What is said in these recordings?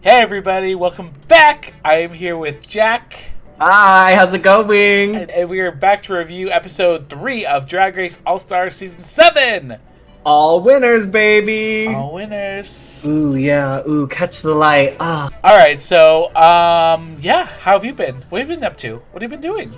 Hey everybody, welcome back! I am here with Jack. Hi, how's it going? And we are back to review episode 3 of Drag Race All-Star Season 7! All winners, baby! All winners. Ooh, yeah, ooh, catch the light. Alright, so, yeah, how have you been? What have you been up to? What have you been doing?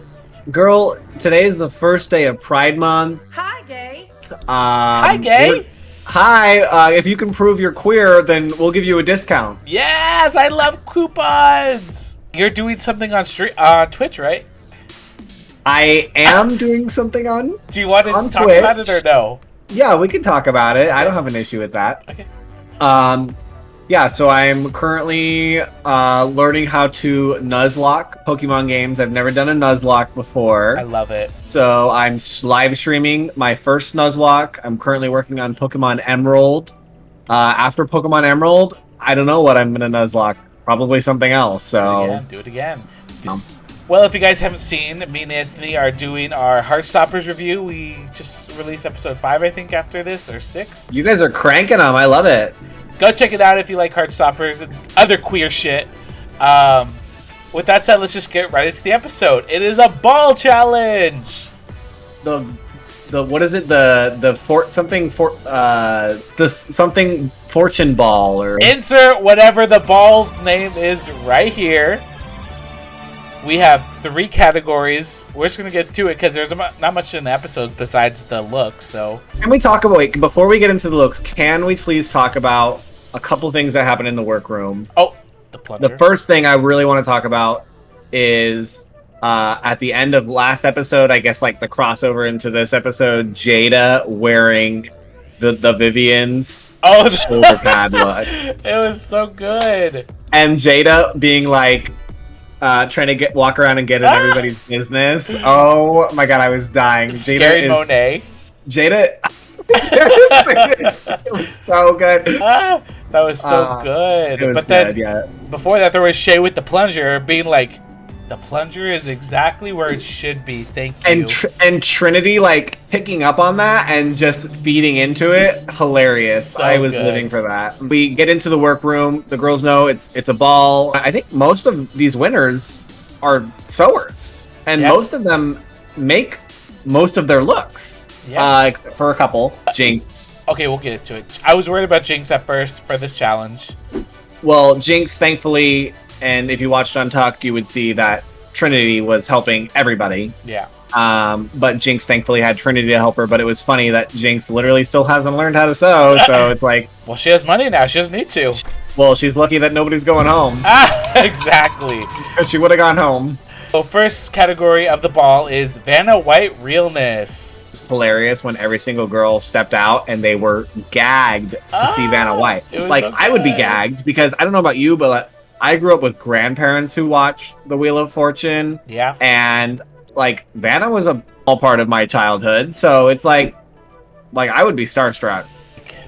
Girl, today is the first day of Pride Month. Hi, gay. Hi, gay! Hi, if you can prove you're queer, then we'll give you a discount. Yes, I love coupons! You're doing something on Twitch, right? I am doing something on Do you want to talk Twitch. about it or no? Yeah, we can talk about it. I don't have an issue with that. Okay. Yeah, so I'm currently learning how to Nuzlocke Pokemon games. I've never done a Nuzlocke before. I love it. So I'm live streaming my first Nuzlocke. I'm currently working on Pokemon Emerald. After Pokemon Emerald, I don't know what I'm going to Nuzlocke. Probably something else. So Do it again. Well, if you guys haven't seen, me and Anthony are doing our Heartstoppers review. We just released episode 5, I think, after this, or 6. You guys are cranking them. I love it. Go check it out if you like Heartstoppers and other queer shit. With that said, let's just get right into the episode. It is a ball challenge. The what is it? The something fortune ball or Insert whatever the ball's name is right here. We have 3 categories. We're just gonna get to it because there's not much in the episode besides the look. So can we talk about before we get into the looks? Can we please talk about a couple things that happened in the workroom? Oh, the plunger. The first thing I really want to talk about is at the end of last episode, I guess like the crossover into this episode, Jada wearing the Vivian's shoulder pad look. It was so good. And Jada being like trying to walk around and get in everybody's business. Oh my god, I was dying. Scary Monet. Jada it was so good. That was so good. It was but then good, yeah. Before that, there was Shay with the plunger being like, the plunger is exactly where it should be. Thank you. And Trinity like picking up on that and just feeding into it. Hilarious. So I was good. living for that. We get into the workroom. The girls know it's a ball. I think most of these winners are sewers, and most of them make most of their looks. Yeah. Except for a couple. Jinkx. Okay, we'll get into it. I was worried about Jinkx at first for this challenge. Well, Jinkx, thankfully, and if you watched Untucked, you would see that Trinity was helping everybody. Yeah. But Jinkx thankfully had Trinity to help her, but it was funny that Jinkx literally still hasn't learned how to sew, so it's like... Well, she has money now. She doesn't need to. Well, she's lucky that nobody's going home. Exactly. She would have gone home. So first category of the ball is Vanna White Realness. It's hilarious when every single girl stepped out and they were gagged to see Vanna White. Like, so I would be gagged because I don't know about you, but I grew up with grandparents who watched The Wheel of Fortune. Yeah. And, like, Vanna was a part of my childhood, so it's like I would be starstruck.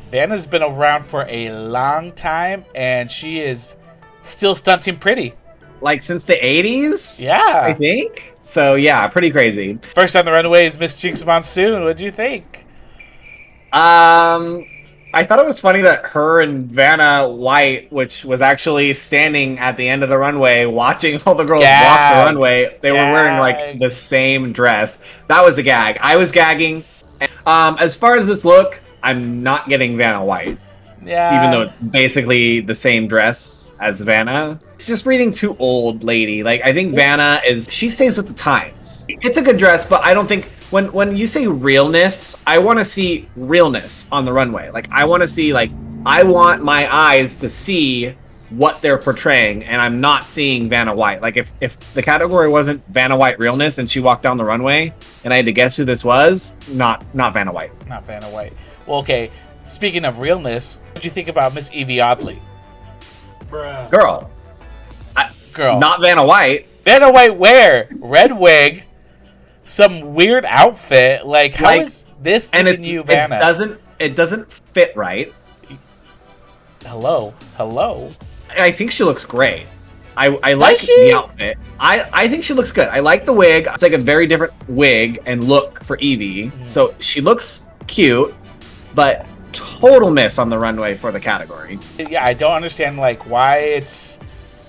Vanna's been around for a long time, and she is still stunting pretty. Like, since the 80s? Yeah. I think. So, yeah, pretty crazy. First on the runway is Miss Jinkx Monsoon. What'd you think? I thought it was funny that her and Vanna White, which was actually standing at the end of the runway watching all the girls walk the runway, they were wearing, like, the same dress. That was a gag. I was gagging. As far as this look, I'm not getting Vanna White. Yeah. Even though it's basically the same dress as Vanna. It's just reading too old, lady. Like, I think Vanna she stays with the times. It's a good dress, but I don't think, when you say realness, I want to see realness on the runway. Like, I want to see, like, I want my eyes to see what they're portraying, and I'm not seeing Vanna White. Like, if the category wasn't Vanna White realness and she walked down the runway and I had to guess who this was, not Vanna White. Not Vanna White. Well, okay. Speaking of realness, what did you think about Miss Evie Oddly? Bruh. Girl. Girl. Not Vanna White. Vanna White where? Red wig, some weird outfit. Like, how is this giving you Vanna? It doesn't fit right. Hello. I think she looks great. I like the outfit. I think she looks good. I like the wig. It's like a very different wig and look for Evie. So she looks cute, but total miss on the runway for the category. Yeah, I don't understand like why it's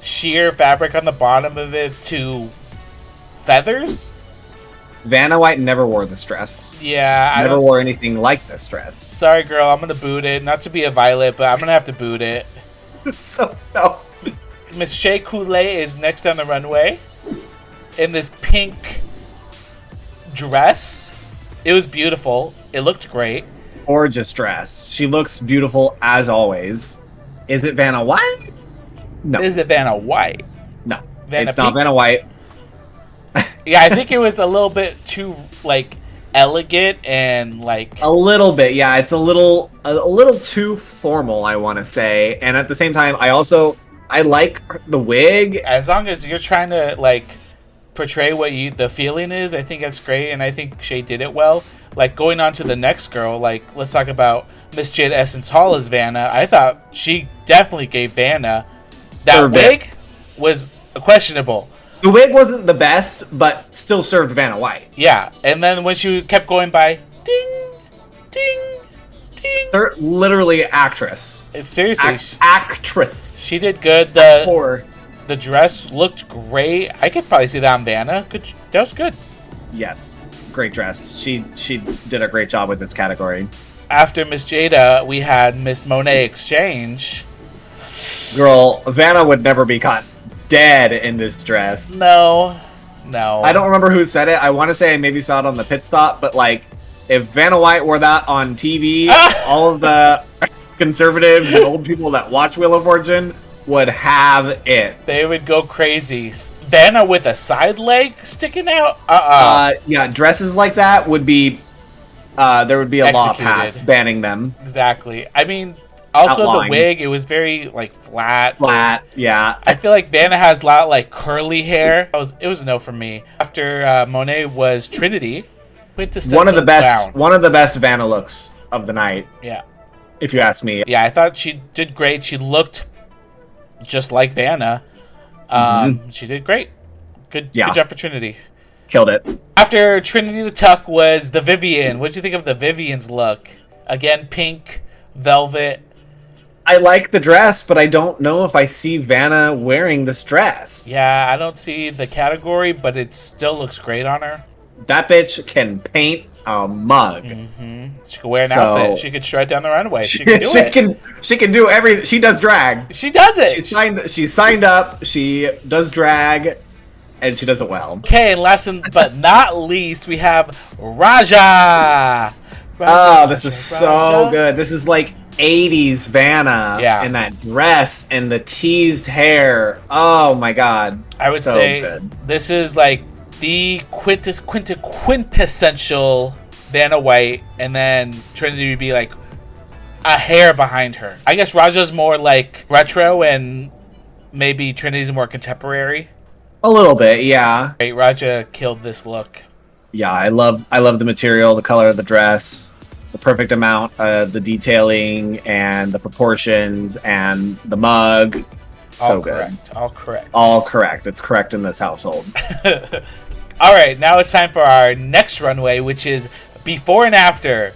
sheer fabric on the bottom of it to feathers. Vanna White never wore this dress. Yeah, I never wore anything like this dress. Sorry, girl, I'm gonna boot it. Not to be a Violet, but I'm gonna have to boot it. So no. Miss Shea Kulea is next on the runway in this pink dress. It was beautiful. It looked great. Gorgeous dress. She looks beautiful as always. Is it Vanna White? No. Is it Vanna White? No. Vanna it's not Vanna White. Yeah, I think it was a little bit too like elegant and like a little bit. Yeah, it's a little too formal, I want to say. And at the same time, I like the wig. As long as you're trying to like portray what the feeling is, I think that's great, and I think Shea did it well. Like going on to the next girl, like let's talk about Miss Jade Essence Hall as Vanna. I thought she definitely gave Vanna that wig was questionable. The wig wasn't the best, but still served Vanna White. Yeah, and then when she kept going by, ding, ding, ding. They're literally actress. It's seriously actress. She did good. The dress looked great. I could probably see that on Vanna. That was good. Yes, great dress. She did a great job with this category. After Miss Jada, we had Miss Monet Exchange. Girl, Vanna would never be caught dead in this dress. No. I don't remember who said it. I want to say I maybe saw it on the pit stop, but like, if Vanna White wore that on TV, all of the conservatives and old people that watch Wheel of Fortune would have it. They would go crazy. Vanna with a side leg sticking out? Yeah, dresses like that would be, there would be a law passed banning them. Exactly. I mean, also Outlawing. The wig, it was very like flat. Yeah. I feel like Vanna has a lot of like curly hair. It was a no for me. After Monet was Trinity. One of the best Vanna looks of the night. Yeah. If you ask me. Yeah, I thought she did great. She looked just like Vanna. She did great. Good job for Trinity. Killed it. After Trinity the Tuck was the Vivian. What did you think of the Vivian's look? Again, pink, velvet. I like the dress, but I don't know if I see Vanna wearing this dress. Yeah, I don't see the category, but it still looks great on her. That bitch can paint a mug. She could wear an outfit. She could stride down the runway. She can do it. She can do everything. She does drag. She does it. She signed up. She does drag, and she does it well. Okay, and last but not least, we have Raja. This is so good. This is like 80s Vanna. Yeah. And that dress and the teased hair. Oh my god. I would say good. This is like the quintessential Vanna White, and then Trinity would be like a hair behind her. I guess Raja's more like retro, and maybe Trinity's more contemporary. A little bit, yeah. Right, Raja killed this look. Yeah, I love the material, the color of the dress, the perfect amount, the detailing and the proportions and the mug. So good. All correct. All correct. It's correct in this household. All right, now it's time for our next runway, which is before and after.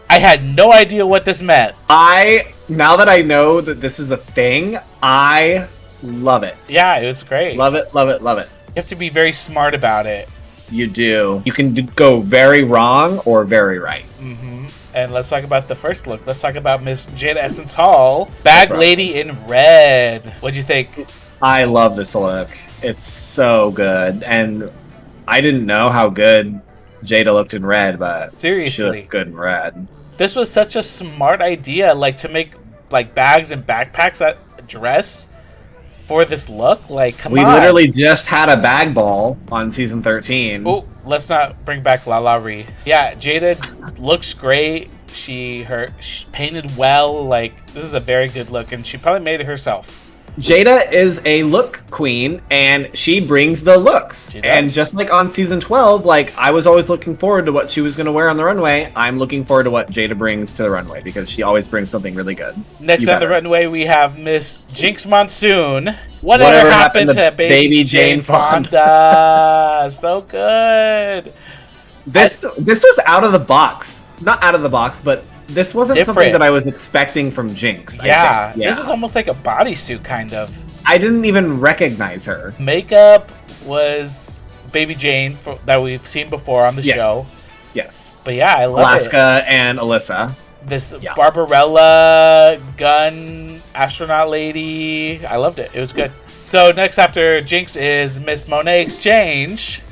I had no idea what this meant. Now that I know that this is a thing, I love it. Yeah, it was great. Love it, love it, love it. You have to be very smart about it. You do. You can go very wrong or very right. And let's talk about the first look. Let's talk about Miss Jade Essence Hall. Bag Lady in red. What'd you think? I love this look. It's so good. And I didn't know how good Jada looked in red, but seriously, she looked good in red. This was such a smart idea, like to make like bags and backpacks that dress for this look. Like, come on. We literally just had a bag ball on season 13. Oh, let's not bring back La Ree. Yeah, Jada looks great. She painted well. Like, this is a very good look, and she probably made it herself. Jada is a look queen, and she brings the looks. And just like on season 12, like, I was always looking forward to what she was going to wear on the runway. I'm looking forward to what Jada brings to the runway, because she always brings something really good. Next on the runway, we have Miss Jinkx Monsoon. Whatever happened to Baby Jane Fonda? So good. This was out of the box. Not out of the box, but This wasn't something that I was expecting from Jinkx. Yeah, this is almost like a bodysuit, kind of. I didn't even recognize her. Makeup was Baby Jane that we've seen before on the show. Yes. But yeah, I love Alaska and Alyssa. This Barbarella gun astronaut lady. I loved it. It was good. So next after Jinkx is Miss Monet Exchange.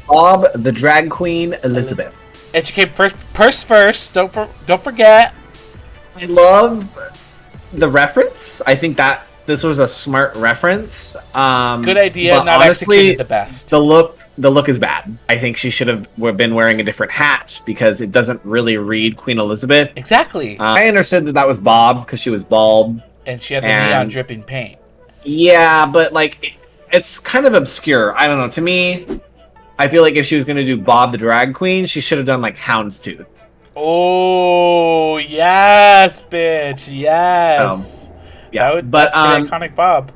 Bob, the drag queen, Elizabeth. And she came purse first. Don't forget. I love the reference. I think that this was a smart reference. Good idea, not honestly, executed the best. The look is bad. I think she should have been wearing a different hat because it doesn't really read Queen Elizabeth. Exactly. I understood that was Bob because she was bald. And she had the neon dripping paint. Yeah, but like, it's kind of obscure. I don't know. To me, I feel like if she was going to do Bob the drag queen, she should have done like Houndstooth. Oh, yes, bitch. Yes. Yeah, that's iconic Bob.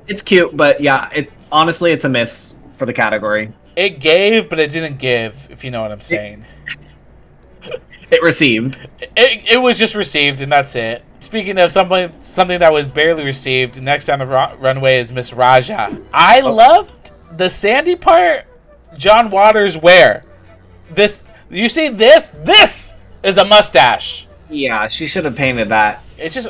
It's cute, but yeah, honestly, it's a miss for the category. It gave, but it didn't give, if you know what I'm saying. It received. It was just received, and that's it. Speaking of something that was barely received, next on the runway is Miss Raja. I loved the sandy part. John Waters wear this. You see this? This is a mustache. Yeah, she should have painted that. It's just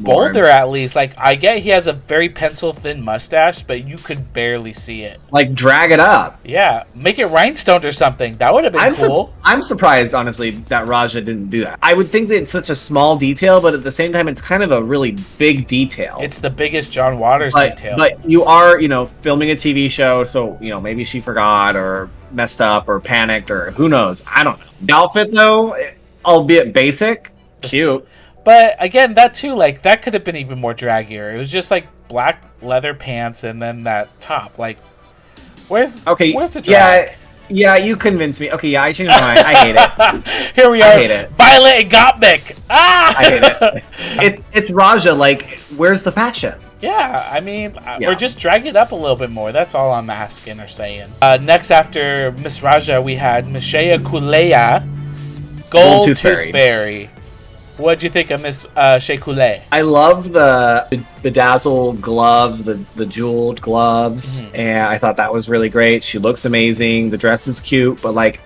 bolder at least. Like, I get he has a very pencil thin mustache, but you could barely see it. Like, drag it up. Yeah, make it rhinestoned or something. That would have been cool. I'm surprised, honestly, that Raja didn't do that. I would think that it's such a small detail, but at the same time, it's kind of a really big detail. It's the biggest John Waters detail. But you are, filming a TV show, so, maybe she forgot or messed up or panicked or who knows. I don't know. The outfit, though, albeit basic, cute. But again, that too, like, that could have been even more draggier. It was just like black leather pants and then that top. Like, where's the drag? Yeah, you convinced me. Okay, yeah, I changed my mind. I hate it. Here we are. I hate it. Violet and Gottmik. Ah! I hate it. It's Raja. Like, where's the fashion? Yeah, I mean, or just drag it up a little bit more. That's all I'm asking or saying. Next after Miss Raja, we had Mashaya Kulea, Gold Tooth Fairy. What'd you think of Miss Shea Kulea? I love the bedazzled gloves, the jeweled gloves, and I thought that was really great. She looks amazing. The dress is cute, but like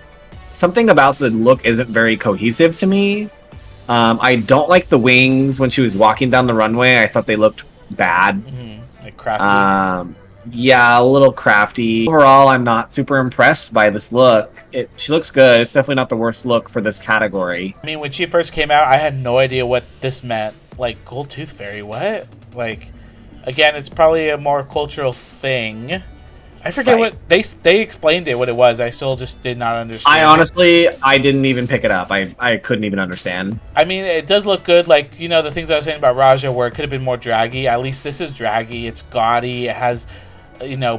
something about the look isn't very cohesive to me. I don't like the wings when she was walking down the runway. I thought they looked bad. Like crafty. Yeah, a little crafty. Overall, I'm not super impressed by this look. She looks good. It's definitely not the worst look for this category. I mewhen she first came out, I had no idea what this meant. Like, Gold Tooth Fairy, what? Like, again, it's probably a more cultural thing. I forget what they explained what it was. I still just did not understand. I didn't even pick it up. I couldn't even understand. I mean, it does look good. Like, the things I was saying about Raja where it could have been more draggy. At least this is draggy. It's gaudy. It has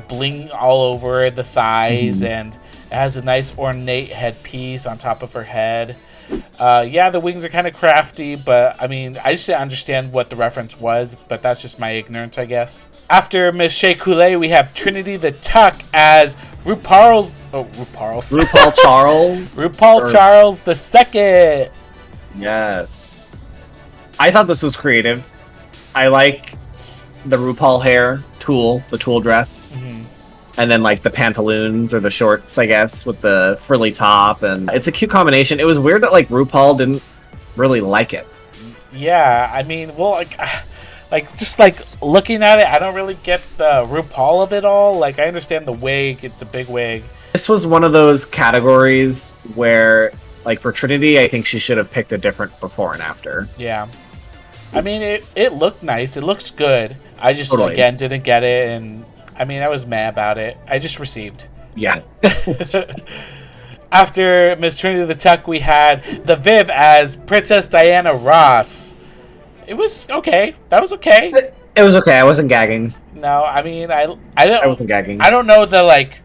bling all over the thighs, and it has a nice ornate headpiece on top of her head. Yeah, the wings are kind of crafty, but I mean, I just didn't understand what the reference was, but that's just my ignorance, I guess. After Miss Shea Kulea, we have Trinity the Tuck as RuPaul Charles II. Yes. I thought this was creative. I like the RuPaul hair, the tulle dress. And then like the pantaloons or the shorts, I guess, with the frilly top, and it's a cute combination. It was weird that like RuPaul didn't really like it. Yeah, I mean, well, just looking at it, I don't really get the RuPaul of it all. Like, I understand the wig; it's a big wig. This was one of those categories where, like, for Trinity, I think she should have picked a different before and after. Yeah, I mean, it looked nice. It looks good. I just again didn't get it, and I mean, I was mad about it. I just received. Yeah. After Miss Trinity the Tuck, we had the Viv as Princess Diana Ross. It was okay. That was okay. It was okay. I wasn't gagging. No, I mean, I wasn't gagging. I don't know the like.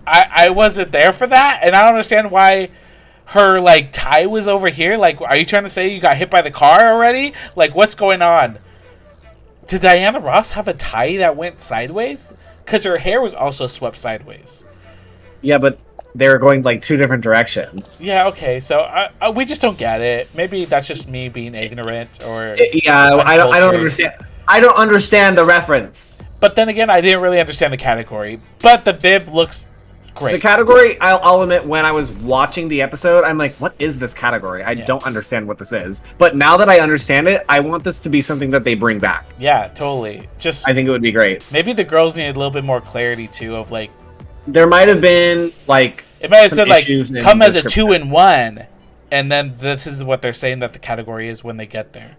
I wasn't there for that, and I don't understand why her like tie was over here. Like, are you trying to say you got hit by the car already? Like, what's going on? Did Diana Ross have a tie that went sideways? Because her hair was also swept sideways. Yeah, but they were going like two different directions. Yeah, okay, so we just don't get it. Maybe that's just me being ignorant or Yeah, I don't understand. I don't understand the reference. But then again, I didn't really understand the category. But the bib looks great. The category, I'll admit, when I was watching the episode, I'm like, what is this category? I don't understand what this is. But now that I understand it, I want this to be something that they bring back. Yeah, totally. I think it would be great. Maybe the girls need a little bit more clarity, too, of like... There might have been, like... It might have said, like, come as a 2-in-1. And then this is what they're saying that the category is when they get there.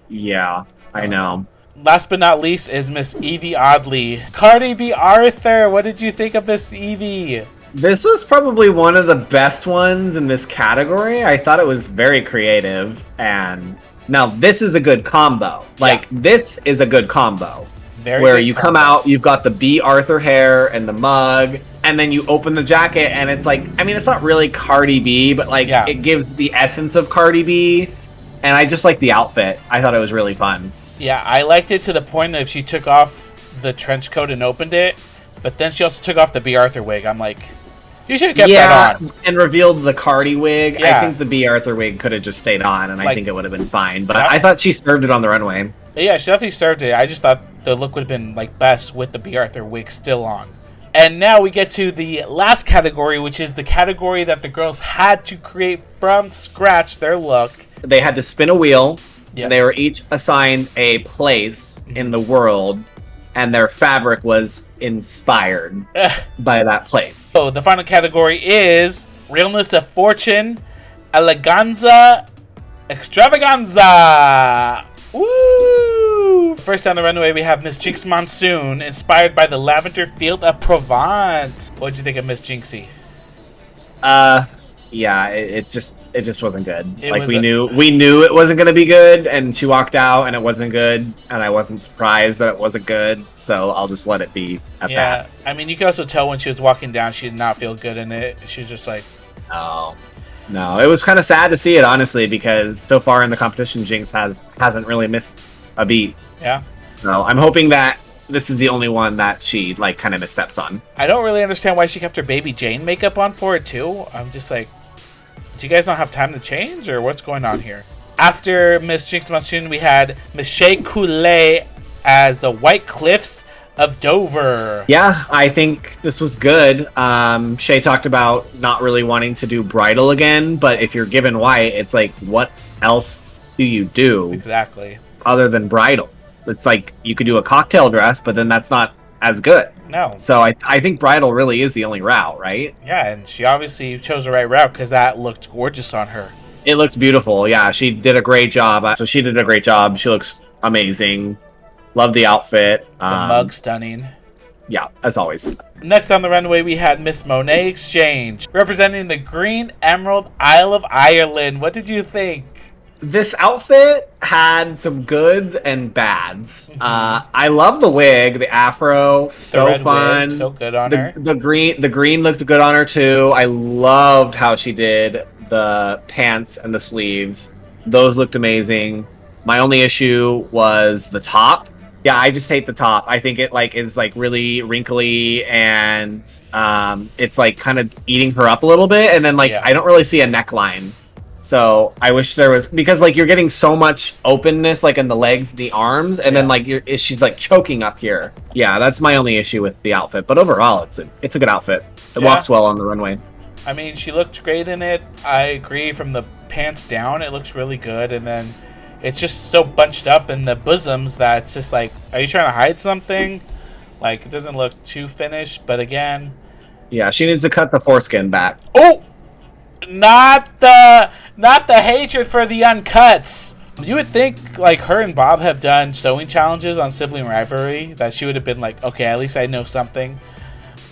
Yeah, I know. Last but not least is Miss Evie Oddly. Cardi B. Arthur, what did you think of Miss Evie? This was probably one of the best ones in this category. I thought it was very creative. And now this is a good combo. Like, this is a good combo. Where you come out, you've got the B. Arthur hair and the mug, and then you open the jacket, and it's like, I mean, it's not really Cardi B, but like, it gives the essence of Cardi B. And I just like the outfit. I thought it was really fun. Yeah, I liked it to the point that if she took off the trench coat and opened it, but then she also took off the B. Arthur wig. I'm like, you should have kept that on. And revealed the Cardi wig. Yeah. I think the B. Arthur wig could have just stayed on, and I think it would have been fine. But I thought she served it on the runway. Yeah, she definitely served it. I just thought the look would have been like best with the B. Arthur wig still on. And now we get to the last category, which is the category that the girls had to create from scratch their look. They had to spin a wheel. Yes. They were each assigned a place in the world, and their fabric was inspired by that place. So the final category is Realness of Fortune, Elaganza, Extravaganza. Woo! First on the runway, we have Miss Jinkx Monsoon, inspired by the lavender field of Provence. What'd you think of Miss Jinxie? Yeah, it just wasn't good. We knew it wasn't going to be good, and she walked out and it wasn't good, and I wasn't surprised that it wasn't good, so I'll just let it be at that. I mean, you can also tell when she was walking down, she did not feel good in it. She was just like... No, it was kind of sad to see it, honestly, because so far in the competition, Jinkx hasn't really missed a beat. Yeah. So I'm hoping that this is the only one that she, like, kind of missteps on. I don't really understand why she kept her Baby Jane makeup on for it, too. I'm just like... Do you guys not have time to change, or what's going on here? After Miss Jinkx Monsoon, we had Mashaya Kulea as the White Cliffs of Dover. Yeah, I think this was good. Shay talked about not really wanting to do bridal again, but if you're given white, it's like, what else do you do? Exactly. Other than bridal. It's like, you could do a cocktail dress, but then that's not as good. No. So I think bridal really is the only route, right? Yeah, and she obviously chose the right route because that looked gorgeous on her. It looked beautiful. Yeah, she did a great job. So she did a great job. She looks amazing. Love the outfit. The mug stunning. Yeah, as always. Next on the runway, we had Miss Monet Exchange, representing the Green Emerald Isle of Ireland. What did you think? This outfit had some goods and bads. I love the wig, the afro, so fun. Wig, so good on her. The green looked good on her too. I loved how she did the pants and the sleeves. Those looked amazing. My only issue was the top. Yeah, I just hate the top. I think it is really wrinkly, and it's like kind of eating her up a little bit. And then I don't really see a neckline. So I wish there was, because you're getting so much openness in the legs, the arms, and then she's choking up here. Yeah, that's my only issue with the outfit. But overall, it's a good outfit. It walks well on the runway. I mean, she looked great in it. I agree. From the pants down, it looks really good, and then it's just so bunched up in the bosoms that it's just like, are you trying to hide something? It doesn't look too finished. But again, yeah, she needs to cut the foreskin back. Oh, not the hatred for the uncuts. You would think her and Bob have done sewing challenges on Sibling Rivalry, that she would have been like, okay, at least I know something.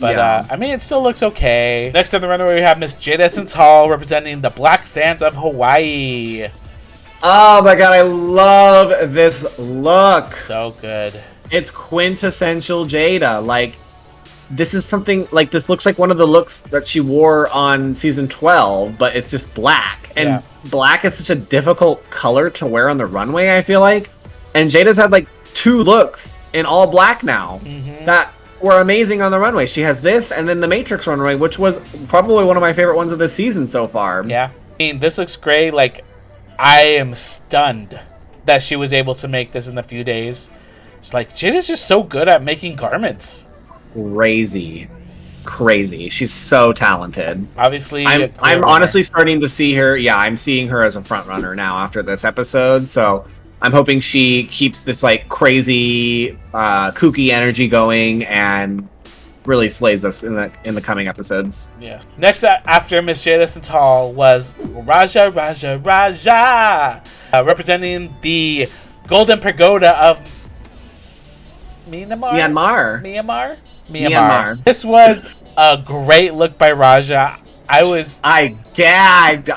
But I mean, it still looks okay. Next on the runway, we have Miss Jade Essence Hall, representing the Black Sands of Hawaii. Oh my god, I love this look. So good. It's quintessential Jada. This is something, this looks like one of the looks that she wore on season 12, but it's just black. And black is such a difficult color to wear on the runway, I feel like. And Jada's had 2 looks in all black now. That were amazing on the runway. She has this and then the Matrix runway, which was probably one of my favorite ones of this season so far. Yeah. I mean, this looks great. Like, I am stunned that she was able to make this in a few days. It's like, Jade is just so good at making garments. Crazy. She's so talented. Obviously, I'm honestly starting to see her. Yeah, I'm seeing her as a front runner now after this episode. So I'm hoping she keeps this like crazy, kooky energy going and really slays us in the coming episodes. Yeah. Next after Miss Jade Essence Hall was Raja, representing the Golden Pagoda of Myanmar. This was a great look by Raja. I gagged.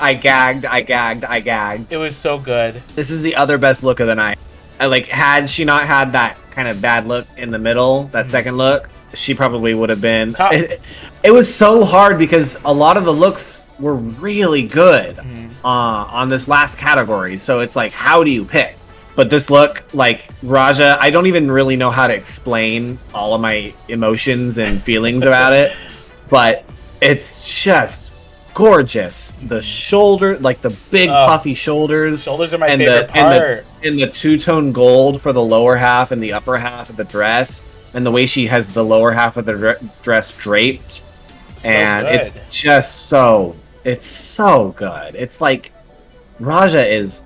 It was so good. This is the other best look of the night. Had she not had that kind of bad look in the middle, that second look, she probably would have been top. It was so hard because a lot of the looks were really good on this last category. So it's like, how do you pick? But this look, like Raja, I don't even really know how to explain all of my emotions and feelings about it, but it's just gorgeous. The shoulder, like the big puffy shoulders. Shoulders are my favorite part. And the two-tone gold for the lower half and the upper half of the dress. And the way she has the lower half of the dress draped. And it's just it's so good. It's like Raja is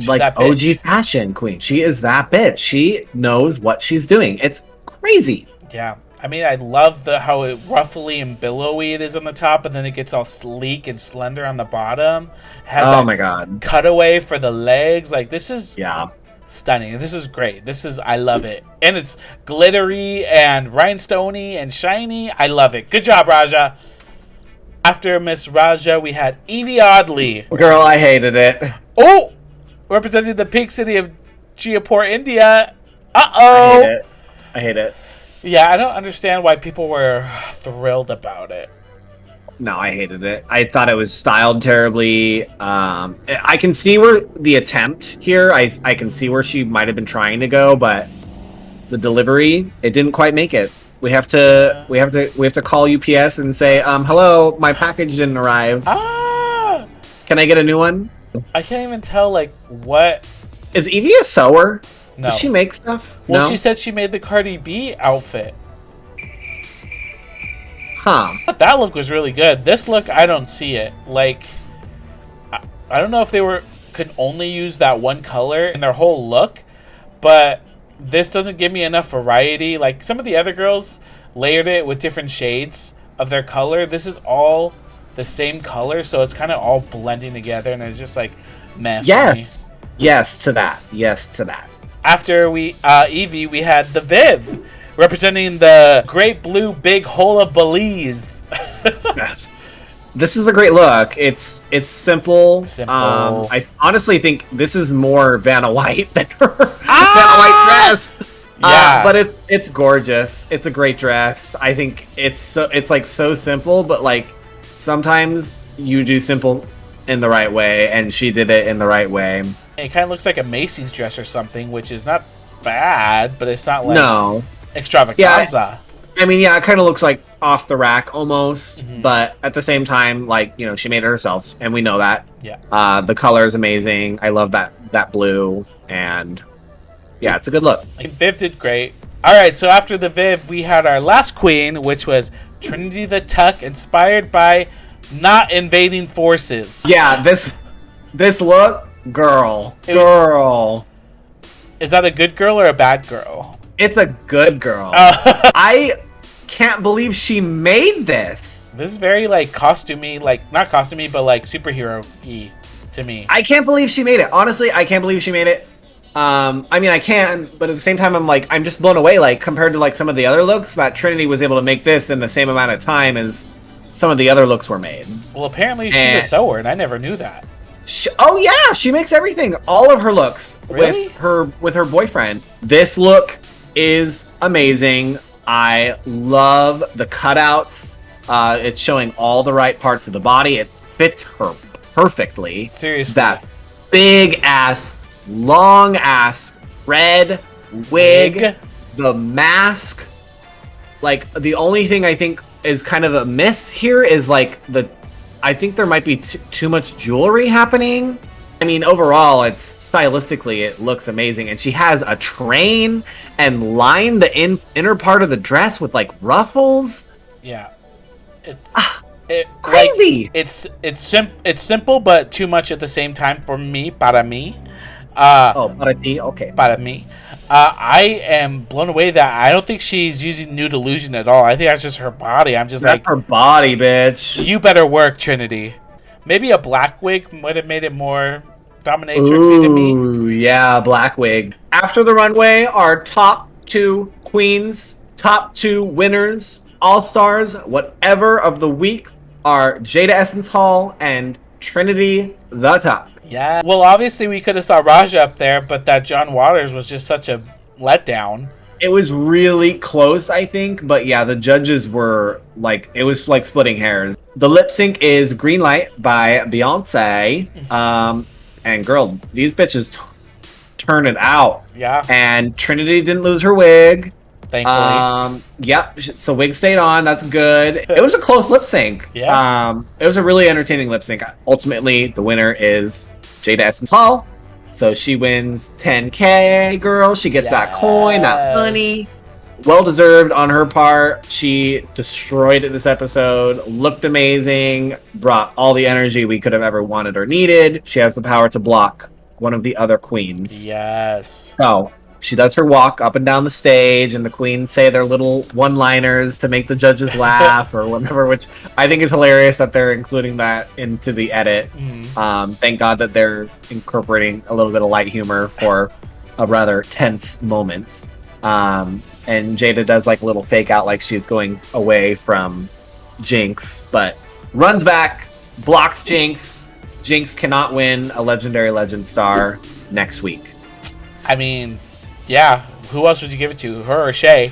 like OG fashion queen. She is that bitch. She knows what she's doing. It's crazy. Yeah. I mean, I love how ruffly and billowy it is on the top, and then it gets all sleek and slender on the bottom. It has my god. Cutaway for the legs. Like, this is stunning. This is great. I love it. And it's glittery and rhinestoney and shiny. I love it. Good job, Raja. After Miss Raja, we had Evie Oddly. Girl, I hated it. Oh! Representing the pink city of Jaipur, India. Uh-oh! I hate it. Yeah, I don't understand why people were thrilled about it. No, I hated it. I thought it was styled terribly. I can see where the attempt here, I can see where she might have been trying to go, but the delivery, it didn't quite make it. We have to call UPS and say, hello, my package didn't arrive. Ah! Can I get a new one? I can't even tell, like, what... Is Evie a sewer? No. Does she make stuff? Well, no? She said she made the Cardi B outfit. Huh. That look was really good. This look, I don't see it. Like, I don't know if they could only use that one color in their whole look, but this doesn't give me enough variety. Like, some of the other girls layered it with different shades of their color. This is all the same color, so it's kind of all blending together, and it's just like, meh. Yes. Yes to that. Yes to that. After Evie, we had the Viv, representing the great blue big hole of Belize. Yes. This is a great look. It's simple. I honestly think this is more Vanna White than her Vanna White dress. Yeah, but it's gorgeous. It's a great dress. I think it's like so simple, but like sometimes you do simple in the right way, and she did it in the right way. It kind of looks like a Macy's dress or something, which is not bad, but it's not like extravaganza. I mean, yeah, it kind of looks like off the rack almost, but at the same time, like, you know, she made it herself, and we know that. Yeah. The color is amazing. I love that blue, and yeah, it's a good look. Viv did great. All right, so after the Viv, we had our last queen, which was Trinity the Tuck, inspired by not invading forces. Yeah, this look, girl. Is that a good girl or a bad girl? It's a good girl. I can't believe she made this. This is very like costumey, like not costumey, but like superhero-y to me. I can't believe she made it. Honestly, I can't believe she made it. I mean, I can, but at the same time, I'm just blown away. Like, compared to like some of the other looks, that Trinity was able to make this in the same amount of time as some of the other looks were made. Well, apparently she's a sewer, and I never knew that. Oh yeah, she makes everything. All of her looks with her boyfriend. This look is amazing. I love the cutouts. It's showing all the right parts of the body. It fits her perfectly. Seriously, that big ass, long ass red wig, the mask. Like, the only thing I think is kind of a miss here is like I think there might be too much jewelry happening. I mean, overall, it's stylistically, it looks amazing. And she has a train and lined the inner part of the dress with like ruffles. Yeah. It's crazy. Like, it's simple, but too much at the same time for me, para mí. Para ti? Okay. Para mí. I am blown away that I don't think she's using Nude Illusion at all. I think that's just her body. That's her body, bitch. You better work, Trinity. Maybe a black wig might have made it more dominatrixy to me. Ooh, yeah, black wig. After the runway, our top 2 queens, top 2 winners, all-stars, whatever of the week are Jade Essence Hall and Trinity the Tuck. Yeah. Well, obviously we could have saw Raja up there, but that John Waters was just such a letdown. It was really close, I think, but yeah, the judges were like, it was like splitting hairs. The lip sync is Green Light by Beyonce. And girl, these bitches turn it out. Yeah. And Trinity didn't lose her wig. Thankfully. Yep. So wig stayed on. That's good. It was a close lip sync. Yeah. It was a really entertaining lip sync. Ultimately, the winner is Jade Essence Hall. So she wins 10K, girl. She gets that coin, that money. Well deserved on her part. She destroyed it this episode. Looked amazing. Brought all the energy we could have ever wanted or needed. She has the power to block one of the other queens. Yes. So she does her walk up and down the stage, and the queens say their little one-liners to make the judges laugh or whatever, which I think is hilarious that they're including that into the edit. Thank God that they're incorporating a little bit of light humor for a rather tense moment. And Jada does like a little fake out like she's going away from Jinkx, but runs back, blocks Jinkx. Jinkx cannot win a Legendary Legend star next week. I mean, yeah. Who else would you give it to? Her or Shay?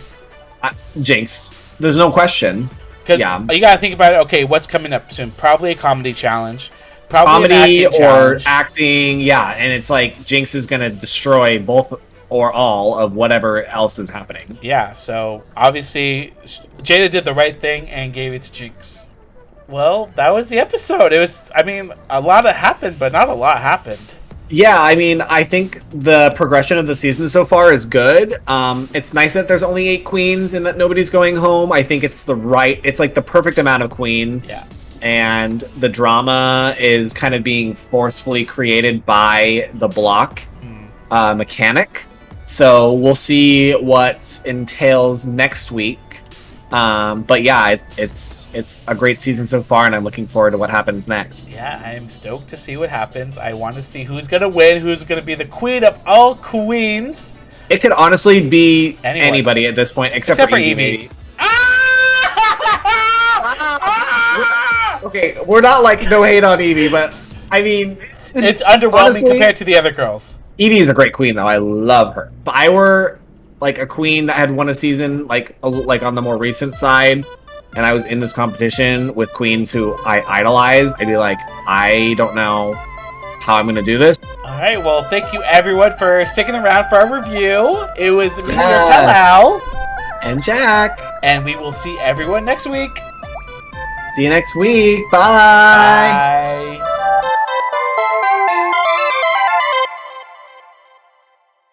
Jinkx. There's no question. Because you gotta think about it. Okay, what's coming up soon? Probably a comedy challenge. Probably comedy an acting or challenge. acting, yeah. And it's like Jinkx is gonna destroy both or all of whatever else is happening. Yeah. So obviously, Jada did the right thing and gave it to Jinkx. Well, that was the episode. It was. I mean, a lot happened, but not a lot happened. Yeah, I mean, I think the progression of the season so far is good. It's nice that there's only 8 queens and that nobody's going home. I think it's it's like the perfect amount of queens. Yeah. And the drama is kind of being forcefully created by the block mechanic. So we'll see what entails next week. But yeah, it's a great season so far, and I'm looking forward to what happens next. Yeah, I'm stoked to see what happens. I want to see who's gonna win, who's gonna be the queen of all queens. It could honestly be anybody at this point, except for Evie. Okay, we're not like no hate on Evie, but I mean, it's underwhelming honestly, compared to the other girls. Evie is a great queen, though. I love her. If I were like a queen that had won a season, like on the more recent side, and I was in this competition with queens who I idolize, I'd be like, I don't know how I'm gonna do this. All right, well, thank you everyone for sticking around for our review. It was me, Al, and Jack, and we will see everyone next week. See you next week. Bye. Bye.